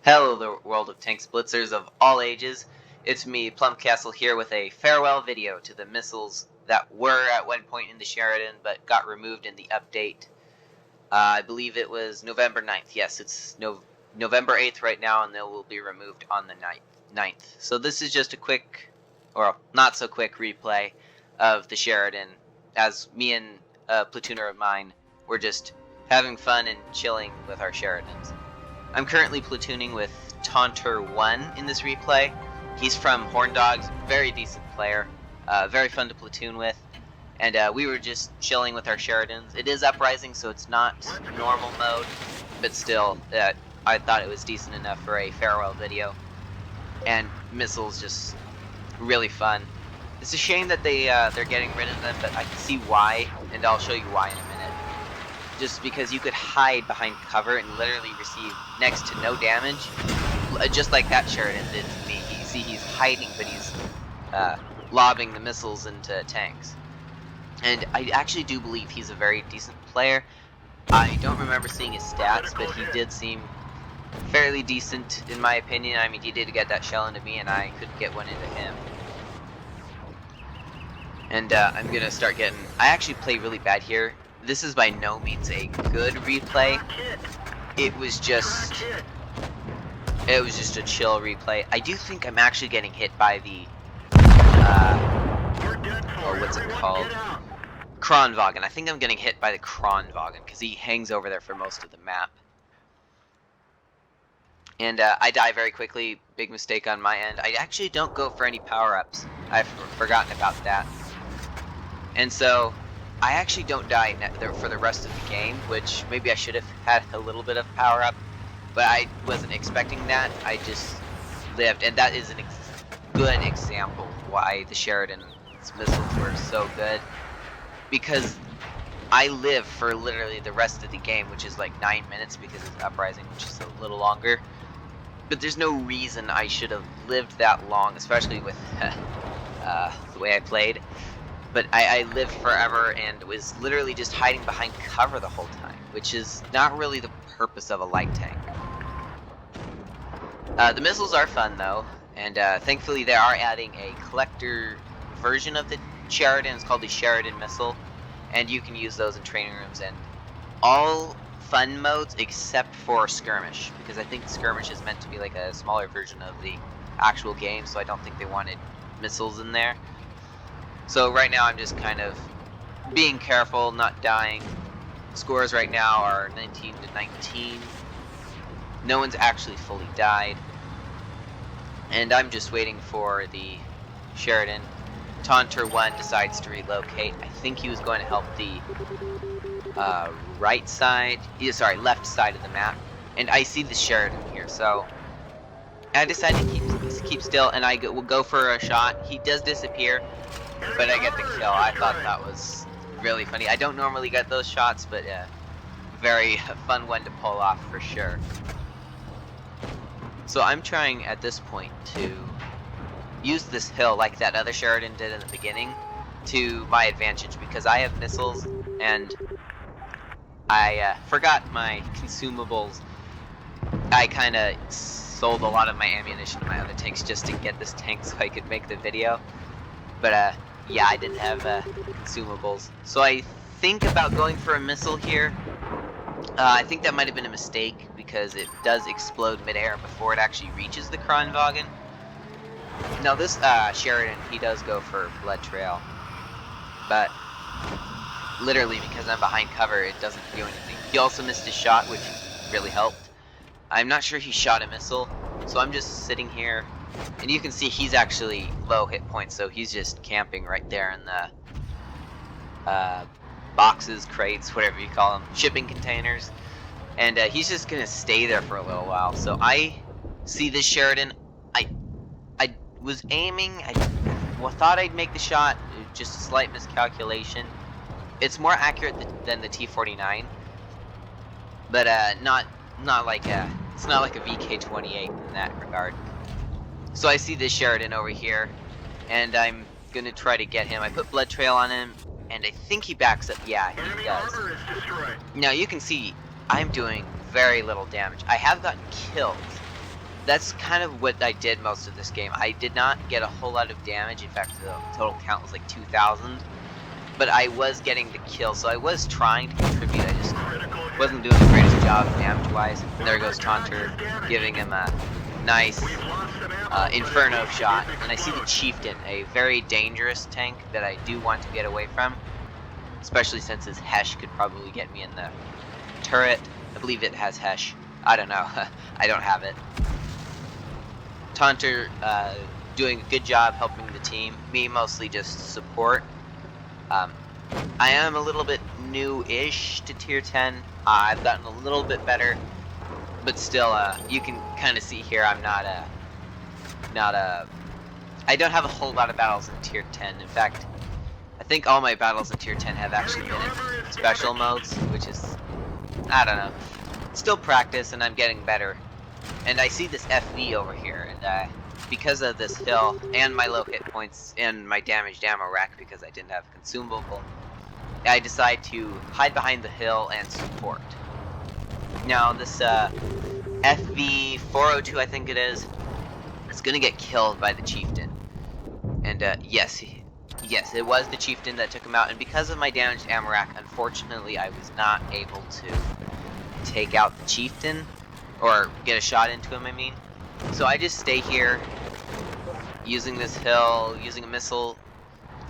Hello, the world of tanks blitzers of all ages. It's me, Plumcastle, here with a farewell video to the missiles that were at one point in the Sheridan, but got removed in the update. I believe it was November 9th. Yes, it's November 8th right now, and they will be removed on the 9th. So this is just a quick, or not so quick, replay of the Sheridan, as me and a platooner of mine were just having fun and chilling with our Sheridans. I'm currently platooning with Taunter 1 in this replay. He's from Horn Dogs, very decent player, very fun to platoon with, and we were just chilling with our Sheridans. It is uprising, so it's not normal mode, but still, I thought it was decent enough for a farewell video. And missiles just really fun. It's a shame that they're getting rid of them, but I can see why, and I'll show you why in a minute. Just because you could hide behind cover and literally receive next to no damage, just like that Sheridan did to me. He's hiding, but he's lobbing the missiles into tanks. And I actually do believe he's a very decent player. I don't remember seeing his stats, but he did seem fairly decent in my opinion. I mean, he did get that shell into me, and I couldn't get one into him. And I'm gonna start getting. I actually play really bad here. This is by no means a good replay. It was just a chill replay. I do think I'm actually getting hit by the or what's it called? Kronwagen. I think I'm getting hit by the Kronwagen because he hangs over there for most of the map. And I die very quickly. Big mistake on my end. I actually don't go for any power-ups. I've forgotten about that. And so I actually don't die for the rest of the game, which maybe I should have had a little bit of power up, but I wasn't expecting that. I just lived, and that is a good example why the Sheridan's missiles were so good, because I live for literally the rest of the game, which is like 9 minutes because it's uprising, which is a little longer. But there's no reason I should have lived that long, especially with the way I played. But I lived forever and was literally just hiding behind cover the whole time, which is not really the purpose of a light tank. The missiles are fun though, and thankfully they are adding a collector version of the Sheridan. It's called the Sheridan missile, and you can use those in training rooms and all fun modes except for skirmish, because I think skirmish is meant to be like a smaller version of the actual game, so I don't think they wanted missiles in there. So right now I'm just kind of being careful, not dying. Scores right now are 19 to 19. No one's actually fully died. And I'm just waiting for the Sheridan. Taunter 1 decides to relocate. I think he was going to help the left side of the map. And I see the Sheridan here, so I decided to keep still, and I will go for a shot. He does disappear, but I get the kill. I thought that was really funny. I don't normally get those shots, but very fun one to pull off for sure. So I'm trying at this point to use this hill like that other Sheridan did in the beginning to my advantage, because I have missiles and I forgot my consumables. I kind of sold a lot of my ammunition to my other tanks just to get this tank so I could make the video. But yeah, I didn't have consumables. So I think about going for a missile here. I think that might have been a mistake because it does explode midair before it actually reaches the Kronwagen. Now this Sheridan, he does go for blood trail. But literally because I'm behind cover, it doesn't do anything. He also missed his shot, which really helped. I'm not sure he shot a missile, so I'm just sitting here. And you can see he's actually low hit points, so he's just camping right there in the boxes, crates, whatever you call them, shipping containers. And he's just going to stay there for a little while. So I see this Sheridan. I was aiming. I thought I'd make the shot. Just a slight miscalculation. It's more accurate than the T-49. But not like it's not like a VK-28 in that regard. So I see this Sheridan over here, and I'm gonna try to get him. I put blood trail on him, and I think he backs up. Yeah, he does. Now you can see I'm doing very little damage. I have gotten killed, that's kind of what I did most of this game. I did not get a whole lot of damage. In fact, the total count was like 2,000. But I was getting the kill, so I was trying to contribute. I just wasn't doing the greatest job damage-wise. And there goes Taunter, giving him a nice Inferno shot. And I see the Chieftain, a very dangerous tank that I do want to get away from. Especially since his Hesh could probably get me in the turret. I believe it has Hesh. I don't know. I don't have it. Taunter doing a good job helping the team. Me mostly just support. I am a little bit new-ish to tier 10. I've gotten a little bit better, but still, you can kind of see here I'm I don't have a whole lot of battles in tier 10. In fact, I think all my battles in tier 10 have actually been in special modes, which is, I don't know, still practice, and I'm getting better. And I see this FV over here, and because of this hill and my low hit points and my damaged ammo rack because I didn't have consumable, I decide to hide behind the hill and support. Now this FV 402, I think it is gonna get killed by the Chieftain. And yes, it was the Chieftain that took him out, and because of my damaged ammo rack, unfortunately I was not able to take out the Chieftain, or get a shot into him, I mean. So I just stay here, using this hill, using a missile,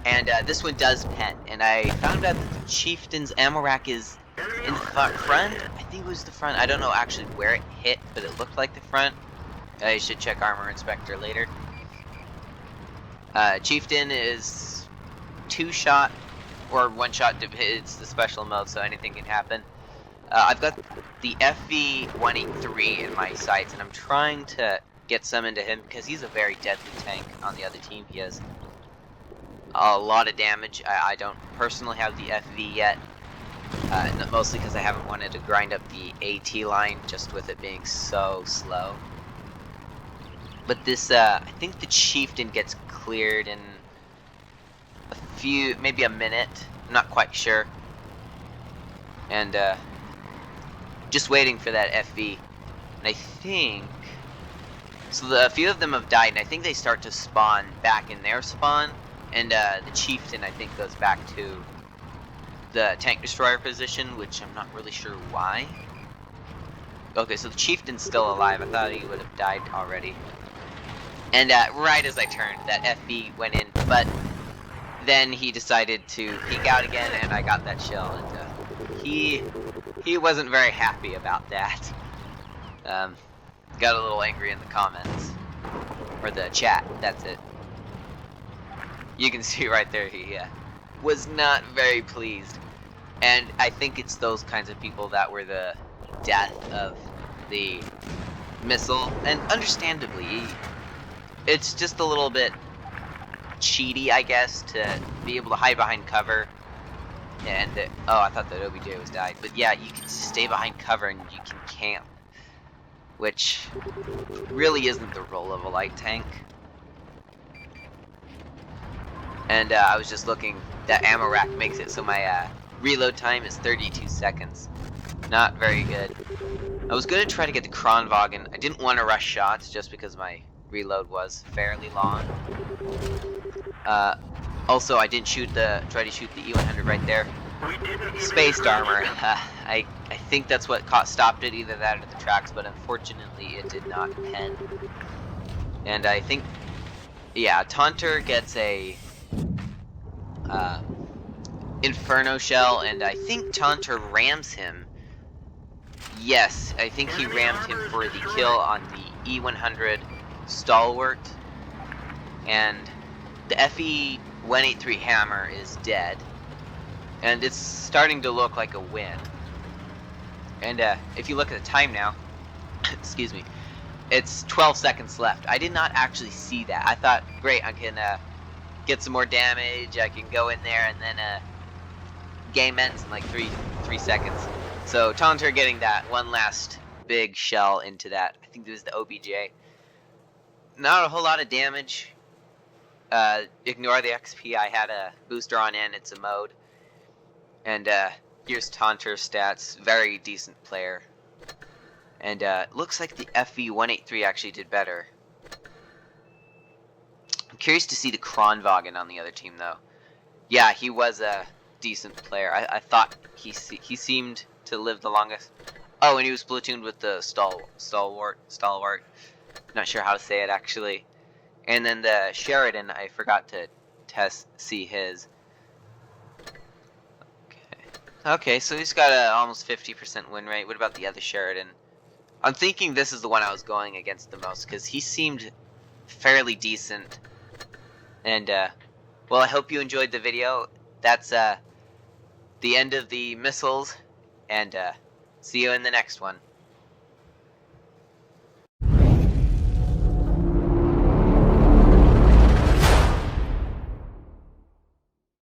and this one does pen. And I found out that the Chieftain's ammo rack is in the front. I think it was the front. I don't know actually where it hit, but it looked like the front. I should check Armor Inspector later. Chieftain is 2-shot, or 1-shot, it's the special mode, so anything can happen. I've got the FV-183 in my sights, and I'm trying to get some into him because he's a very deadly tank on the other team. He has a lot of damage. I don't personally have the FV yet, mostly because I haven't wanted to grind up the AT line just with it being so slow. But this, I think the Chieftain gets cleared in maybe a minute. I'm not quite sure. And, just waiting for that FV. And I think, so a few of them have died, and I think they start to spawn back in their spawn, and the Chieftain, I think, goes back to the tank destroyer position, which I'm not really sure why. Okay, so the Chieftain's still alive. I thought he would have died already. And right as I turned, that FV went in, but then he decided to peek out again, and I got that shell, and he wasn't very happy about that. Got a little angry in the comments, or the chat, that's it. You can see right there he was not very pleased. And I think it's those kinds of people that were the death of the missile, and understandably, it's just a little bit cheaty, I guess, to be able to hide behind cover. And oh, I thought that OBJ was died, but yeah, you can stay behind cover and you can camp, which really isn't the role of a light tank. And I was just looking, that ammo rack makes it so my reload time is 32 seconds. Not very good. I was gonna try to get the Kronwagen. I didn't want to rush shots just because my reload was fairly long. Also, I didn't try to shoot the E100 right there. Spaced armor. I think that's what stopped it, either that or the tracks, but unfortunately it did not pen. And I think, yeah, Taunter gets a Inferno shell, and I think Taunter rams him. Yes, I think he rammed him for the kill on the E100 Stalwart, and the FE-183 Hammer is dead, and it's starting to look like a win. And if you look at the time now, excuse me, it's 12 seconds left. I did not actually see that. I thought, great, I can get some more damage, I can go in there, and then game ends in like three seconds. So Taunter getting that one last big shell into that, I think it was the OBJ. Not a whole lot of damage. Ignore the XP. I had a booster on in, it's a mode. And here's Taunter's stats. Very decent player. And looks like the FV-183 actually did better. I'm curious to see the Kronwagen on the other team, though. Yeah, he was a decent player. I thought he seemed to live the longest. Oh, and he was platooned with the Stalwart. Not sure how to say it, actually. And then the Sheridan, I forgot to see his. Okay, so he's got a almost 50% win rate. What about the other Sheridan? I'm thinking this is the one I was going against the most, because he seemed fairly decent. And, well, I hope you enjoyed the video. That's, the end of the missiles, and, see you in the next one.